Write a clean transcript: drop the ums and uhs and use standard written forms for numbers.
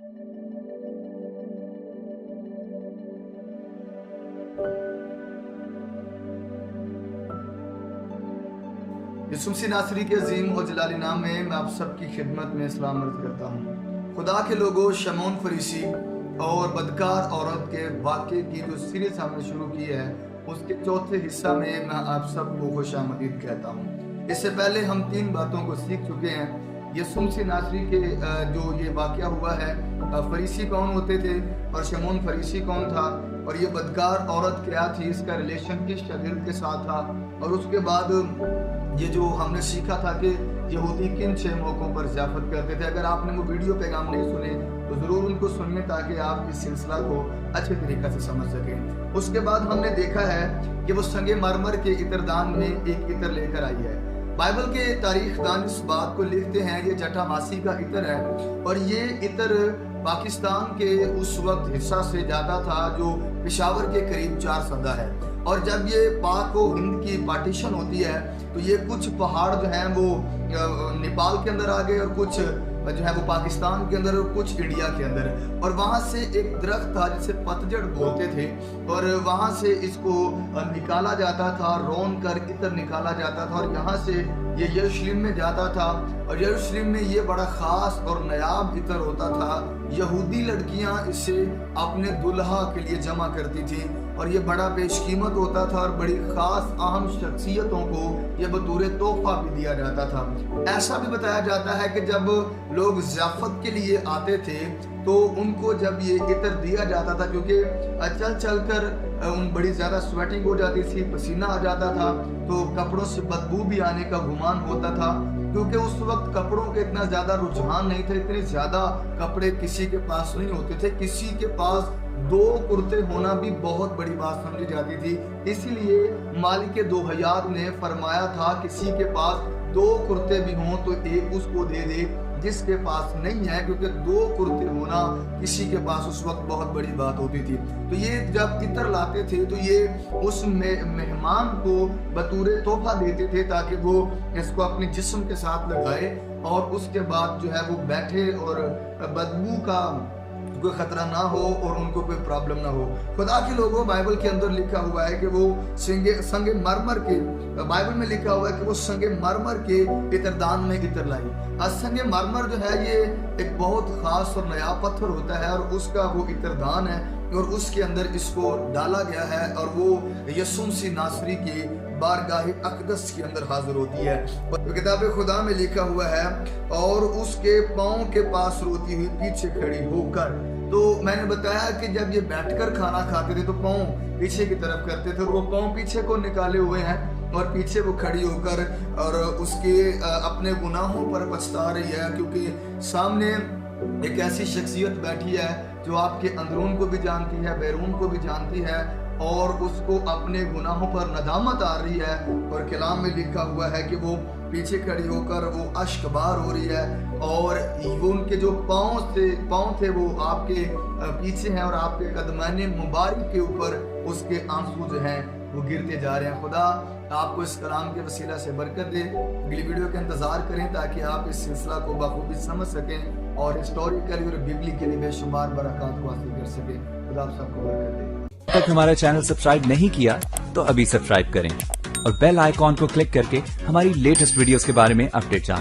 यसुम मसीह नासरी के अजीम और जलाली नाम में मैं आप सबकी खिदमत में सलाम अर्ज करता हूँ। खुदा के लोगों, शमौन फरीसी और बदकार औरत के वाक़े की जो सीरीज हमने शुरू की है, उसके चौथे हिस्सा में मैं आप सबको खुशामदीद कहता हूँ। इससे पहले हम 3 बातों को सीख चुके हैं। यसुम मसीह नासरी के जो ये वाक़या हुआ है, फरीसी कौन होते थे और शमौन फरीसी कौन था, और ये बदकार औरत क्या थी, इसका रिलेशन किस शागिर्द के साथ था, और उसके बाद ये जो हमने सीखा था कि यहूदी किन 6 मौकों पर ज़ियाफ़त करते थे। अगर आपने वो वीडियो पैगाम नहीं सुने तो ज़रूर उनको सुनिए ताकि आप इस सिलसिला को अच्छे तरीक़े से समझ सकें। उसके बाद हमने देखा है कि वो संगे मरमर के इतरदान में एक इतर लेकर आई है। बाइबल के तारीखदान इस बात को लिखते हैं ये जटामासी का इतर है, और ये इतर पाकिस्तान के उस वक्त हिस्सा से ज़्यादा था जो पेशावर के करीब 4 सदा है। और जब ये पाक व हिंद की पार्टीशन होती है तो ये कुछ पहाड़ जो हैं वो नेपाल के अंदर आ गए, और कुछ जो है वो पाकिस्तान के अंदर, और कुछ इंडिया के अंदर। और वहाँ से एक दरख्त था जिसे पतझड़ बोलते थे, और वहाँ से इसको निकाला जाता था, रोन कर इतर निकाला जाता था, और यहाँ से ये यरूशलेम में जाता था। और यरूशलेम में ये बड़ा ख़ास और नायाब इतर होता था। यहूदी लड़कियाँ इसे अपने दुल्हा के लिए जमा करती थी, और ये बड़ा बेशकीमत होता था, और बड़ी ख़ास अहम शख्सियतों को ये बतौर तोहफा भी दिया जाता था। ऐसा भी बताया जाता है कि जब लोग ज़ियाफ़त के लिए आते थे तो उनको जब ये इतर दिया जाता था, क्योंकि चल चल कर बड़ी ज़्यादा स्वेटिंग हो जाती थी, पसीना आ जाता था, तो कपड़ों से बदबू भी आने का गुमान होता था। क्योंकि उस वक्त कपड़ों के इतना ज़्यादा रुझान नहीं था, इतने ज़्यादा कपड़े किसी के पास नहीं होते थे। किसी के पास 2 कुर्ते होना भी बहुत बड़ी बात समझी जाती थी। इसीलिए मालिक दो हयात ने फरमाया था किसी के पास 2 कुर्ते भी हों तो एक उसको दे दे जिसके पास नहीं है, क्योंकि 2 कुर्ते होना किसी के पास उस वक्त बहुत बड़ी बात होती थी। तो ये जब इतर लाते थे तो ये उस मेहमान को बतौर तोहफा देते थे ताकि वो इसको अपने जिस्म के साथ लगाए, और उसके बाद जो है वो बैठे और बदबू का कोई खतरा ना हो और उनको कोई प्रॉब्लम ना हो। खुदा के लोगों, बाइबल के अंदर लिखा हुआ है कि वो संगे मरमर के, बाइबल में लिखा हुआ है कि वो संगे मरमर के इतरदान में इतर लाई। संगे मरमर जो है ये एक बहुत खास और नया पत्थर होता है, और उसका वो इतरदान है, और उसके अंदर इसको डाला गया है, और वो यसुम मसीह नासरी की बारगाह अक़दस के अंदर हाजिर होती है। तो किताब खुदा में लिखा हुआ है, और उसके पाँव के पास रोती हुई पीछे खड़ी होकर। तो मैंने बताया कि जब ये बैठकर खाना खाते थे तो पाँव पीछे की तरफ करते थे, और वो पाँव पीछे को निकाले हुए हैं, और पीछे वो खड़ी होकर और उसके अपने गुनाहों पर पछता रही है, क्योंकि सामने एक ऐसी शख्सियत बैठी है जो आपके अंदरून को भी जानती है, बैरून को भी जानती है, और उसको अपने गुनाहों पर नदामत आ रही है। और कलाम में लिखा हुआ है कि वो पीछे खड़ी होकर वो अश्कबार हो रही है, और वो उनके जो पाँव थे वो आपके पीछे हैं, और आपके कदमाने मुबारक के ऊपर उसके आंसू जो हैं वो गिरते जा रहे हैं। खुदा आपको इस कलाम के वसीला से बरकत दे। अगली वीडियो का इंतज़ार करें ताकि आप इस सिलसिला को बखूबी समझ सकें और हिस्टोरिकली और बिब्लिकली बेशुमार बरक़ात को हासिल कर सकें। खुदा आप सबको बरकत दे। तक हमारा चैनल सब्सक्राइब नहीं किया तो अभी सब्सक्राइब करें और बेल आइकॉन को क्लिक करके हमारी लेटेस्ट वीडियोस के बारे में अपडेट जानें।